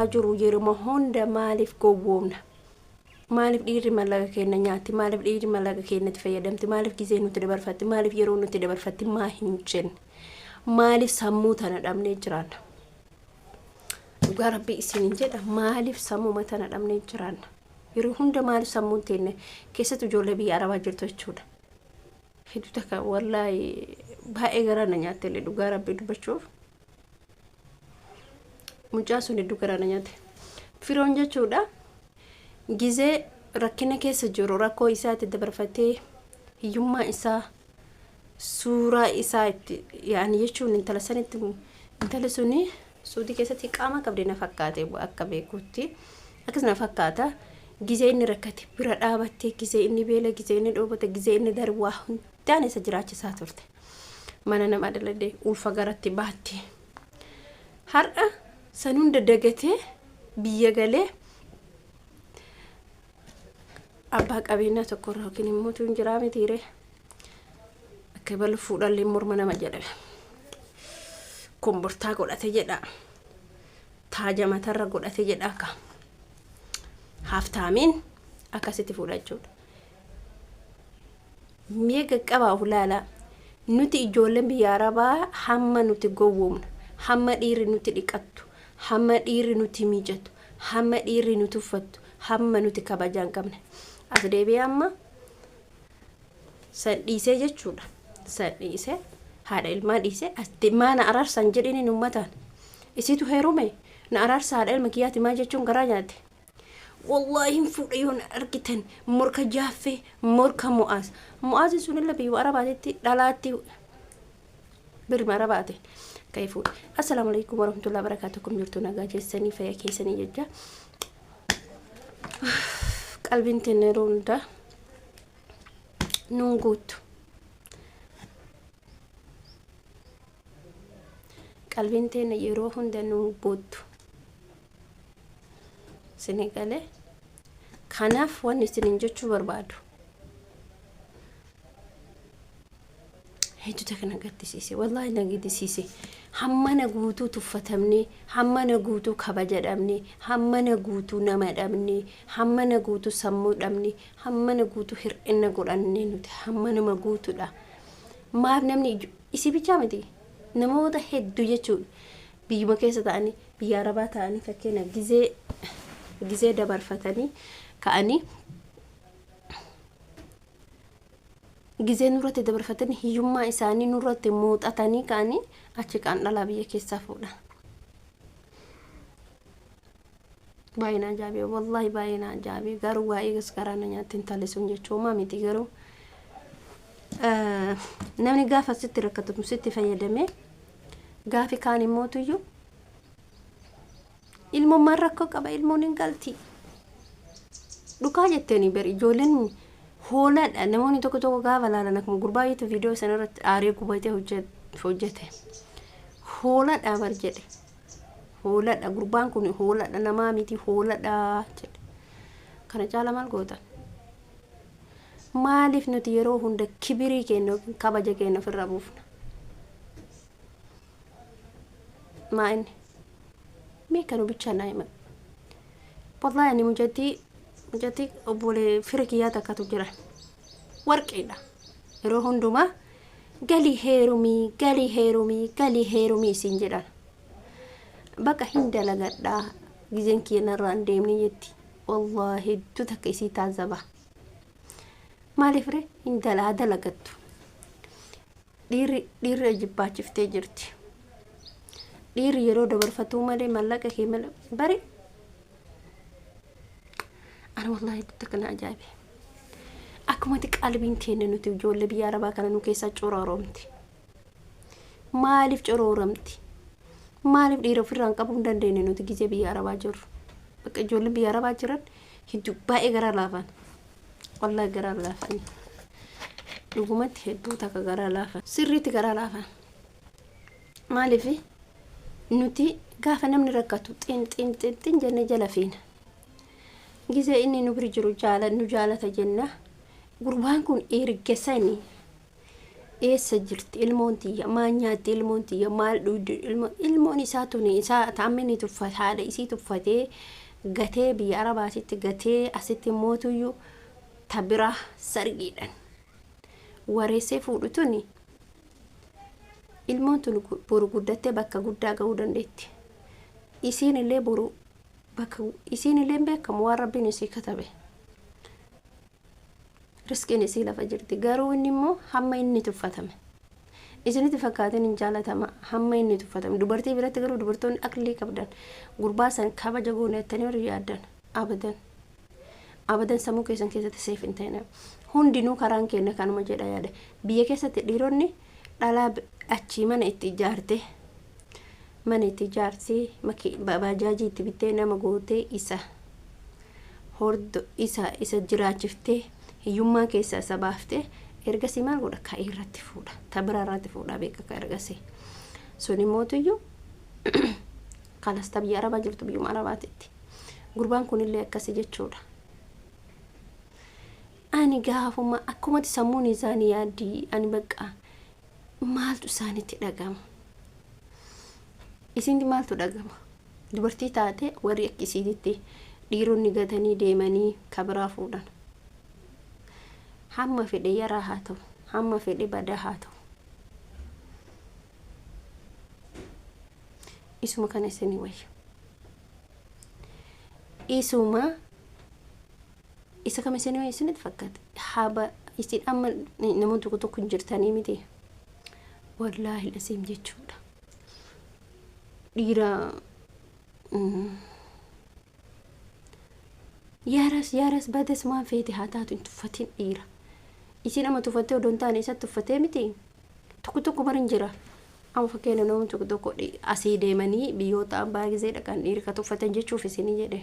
jiru yeruma hunda maaliif gowwoomna? Maaliif dhiirri mallaqa keenya nyaatti? Maaliif dhiirri mallaqa keenyatti fayyadamti? Maaliif gizee nuti dabarfatti? Maaliif yeroo nuti dabarfatti maa hin jenne? Maaliif sammuu tana dhabnee jiraanna? Dhugaa Rabbii isiniin jedha, maaliif sammuu tana dhabnee jiraanna? Yeroo hunda maaliif sammuun teenne keessattuu ijoollee biyya Arabaa jirtu jechuudha. Hedduu takka wallaahi baay'ee garaa na nyaatte illee dhugaa Rabbii dubbachuuf. Mucaa sun hedduu garaa na nyaatte. Firoon jechuudha. Gizee rakkina keessa jiru rakkoo isaatti dabarfatee hiyyummaa isaa suuraa isaa itti yaani jechuun intala sanitti intala suni suudii keessatti qaama qabdee na fakkaate akka beekutti akkas na fakkaata. Gizee inni rakkate bira dhaabattee gizee inni beela gizee inni dhoobate gizee inni darbaa hundaan isa jiraachisaa turte. Mana nama daladee ulfa garatti baatti. Har'a san hunda dagatee biyya galee abbaa qabeenyaa tokko irraa yookiin immoo tuun jiraa mitiire akka balu fuudhallee morma nama jedhame. Kombortaa godhate jedha. Taaja matarra godhate jedha akka. Haftaamiin akkasitti fuudhachuudha. Meeqa qabaa ulaala nuti ijoolleen biyya Arabaa hamma nuti gowwoomna, hamma dhiirri nuti dhiqattu, hamma dhiirri nuti miijatu, hamma dhiirri nuti uffattu, hamma nuti kabajaan qabne. As deebi'ee amma san dhiisee jechuudha. San dhiisee haadha ilmaa dhiisee as maana araarsan jedhini ummataan. Isitu heerume na araarsa haadha ilma kiyyaati maa jechuun garaa nyaate. Wallahi fudh yoon argitan morka jaaffee morka mu'aaz. Mu'aaz sun illee biyya Arabaatti dhalaatti birma Arabaatti ka'ee fuudhe. Assalaamu alaykum warahmatullahi wabarakatuh. Kum jirtu nagaa keessanii fayyaa keessanii jecha. Qalbiin teenya yeroo hunda nuun guutu. Qalbiin teenya yeroo hunda nuun guutu. Senegale kanaaf waan isin jechuu barbaadu. Hedduu takka nagaddisiise wallahi nagaddisiise. Hammana guutuu tuffatamne, hammana guutuu kabaja dhabne, hammana guutuu nama dhabne, hammana guutuu sammuu dhabne, hammana guutuu hir'ina godhanne nuti hammanuma guutuudha. Maaf namni isi bichaa miti namoota hedduu jechuudha. Biyyuma keessa ta'anii biyya Arabaa ta'anii fakkeenya gizee dabarfatanii ka'anii gizee nurratti dabarfatanii hiyyummaa isaanii nurratti muuxatanii ka'anii achi kan dhalaa biyya keessaa fuudha. Baay'ina ajaa'ibe wallahi baay'ina ajaa'ibe garuu waa'ee garaa na nyaatti intalli sun jechuuma miti garuu namni gaafa sitti rakkatu sitti fayyadame gaafi kaan immoo tuyyuu ilmummaan rakkoo qaba ilmoon hin galti. Dhukaa jetteeni bari ijoolleen hooladha namoonni tokko gaafa laalan akkuma gurbaayyatu viidiyoo sana irratti aaree gubatee hojjete. Hooladha bar jedhe. Hooladha gurbaan kun hooladha namaa miti hooladha jedhe. Kana caala maal goota? Maaliif nuti yeroo hunda kibirii keenya kabaja keenya ofirraa buufna? Maa inni? Meekanu bicha naima. Wallahi ani mujati obbolee firkiyaa takkatu jira. Warqeedha. Yeroo hundumaa galii heerumii isin jedhan. Bakka hin dalagadhaa gizeen keenyarraa hin deemne jetti. Wallahi hedduu takka isii taazaba. Maaliif ree hin dalagattu? Dhiirri jibbaachiftee jirti. Dhiirri yeroo dabarfatu malee mallaqa kee malee bari. Ana wallahi takka na ajaa'ibe. Akkumatti qalbiin teenya nuti ijoollee biyya Arabaa kana nu keessa cororomti. Maaliif cororomti? Maaliif dhiira ofirraan qabuu hin dandeenye nuti gizee biyya Arabaa jirru? Bakka ijoolleen biyya Arabaa jiran hedduu baay'ee garaa laafan. Wallahi garaa laafan. Dhugumatti hedduu takka garaa laafan. Sirriitti garaa laafan. Maaliif nuti gaafa namni rakkatu xin jenne jala feena. Gizee inni nu bira jiru nu jaalata jenna. Gurbaan kun eessa jirti ilmoon tiyya maal nyaatti ilmoon tiyya maal dhugdi ilmoon isaa tuni isaa taammini tuffate haadha isii tuffatee gatee biyya arabaatitti gatee asitti mootuyyuu tabira sargiidhan wareessee fuudhu tuni ilmoon tun boru guddattee bakka guddaa ga'uu dandeetti. Isiin illee boru bakka isiin illee beekamu waan rabbiin isii katabe. Riskiin isii lafa jirti garuu inni immoo hamma inni tuffatame. Isinitti fakkaateen hin jaalatama hamma inni tuffatame. Dubartii biratti garuu dubartoonni aqlii qabdan gurbaa san kabaja goonettanii hori yaaddan abadan sammuu keessan keessatti seef hin ta'in. Hundinuu karaan keenya kanuma jedha yaada. Biyya keessatti dhiironni dhalaa achii mana itti ijaarte bajaajii itti bittee nama gootee isa jiraachiftee hiyyummaa keessaa isa baaftee ergasii maal godha ka'ii irratti fuudha tabira irratti fuudha beeka ka ergasii sun immootiyyuu kalasta biyya arabaa jirtu biyyuma arabaatitti gurbaan kunillee akkasi jechuudha. Ani gaafuma akkumatti sammuun isaanii yaaddii ani bakka maaltu isaanitti dhagama isinti maaltu dhagama dubartii taate warri akkisiititti dhiironni gatanii deemanii kabiraa fuudhan hamma fedhe yaraa haa ta'u hamma fedhe badaa haa ta'u isuma kana isinii wayya isuma isa kam isinii wayya isinitti fakkaata haba isin amma namoota tokko hin jirtanii miti wallaahi lasiim jechuudha dhiira yaaras badas maan feete haa taatu hin tuffatin dhiira isin amma tuffattee odoon taane isa tuffatee miti tokko marin jira amma fakkeenya namoota tokko asii deemanii biyyoota ambaa gizee dhaqan dhiira ka tuffatan jechuuf isinii jedhe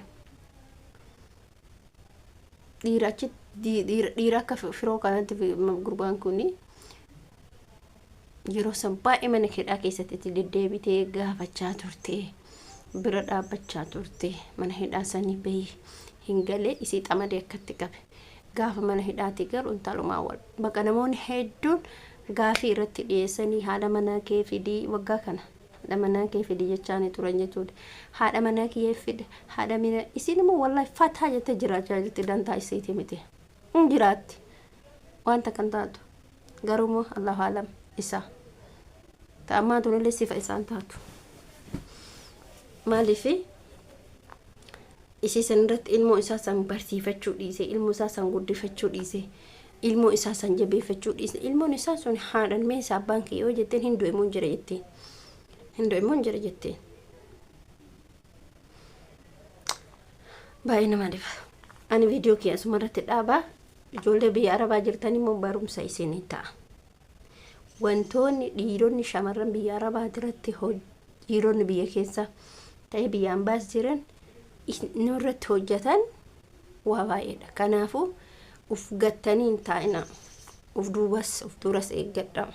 dhiira akka firoo kanatti gurbaan kuni yeroo san baay'ee mana hidhaa keessatti itti deddeebitee gaafachaa turte bira dhaabbachaa turte mana hidhaa sanii bahee hin galee isii xamadee akkatti qabe gaafa mana hidhaatti galu intalumaa wal bakka namoonni hedduun gaafii irratti dhiyeessanii haadha manaa kee fidii waggaa kana haadha manaa kee fidii jechaanii turan jechuudha haadha manaa kee fide haadha mina isiin immoo wallahi fataa jettee jiraachaa jirti dantaa isiiti miti hin jiraatti wanta kan taatu garumoo allahu alam isa ta'ammaa tunillee sifa isaan taatu maaliifi isii san irratti ilmoo isaa san barsiifachuu dhiise ilmoo isaa san guddifachuu dhiise ilmoo isaa san jabeeffachuu dhiise ilmoon isaa sun haadhan mee isaa abbaan kee yoo jetteen hindoo immoo jira jetteen baay'ee nama dhiba. Ani viidiyoo kee asuma irratti dhaabaa ijoollee biyya arabaa jirtan immoo barumsa isinii ta'a. Wantoonni dhiironni shamarran biyya arabaa irratti dhiironni biyya keessa ta'ee biyyaan baas jiran nurratti hojjetan waa baay'eedha. Kanaafuu uf gattanii hin taa'ina uf duras eeggadha.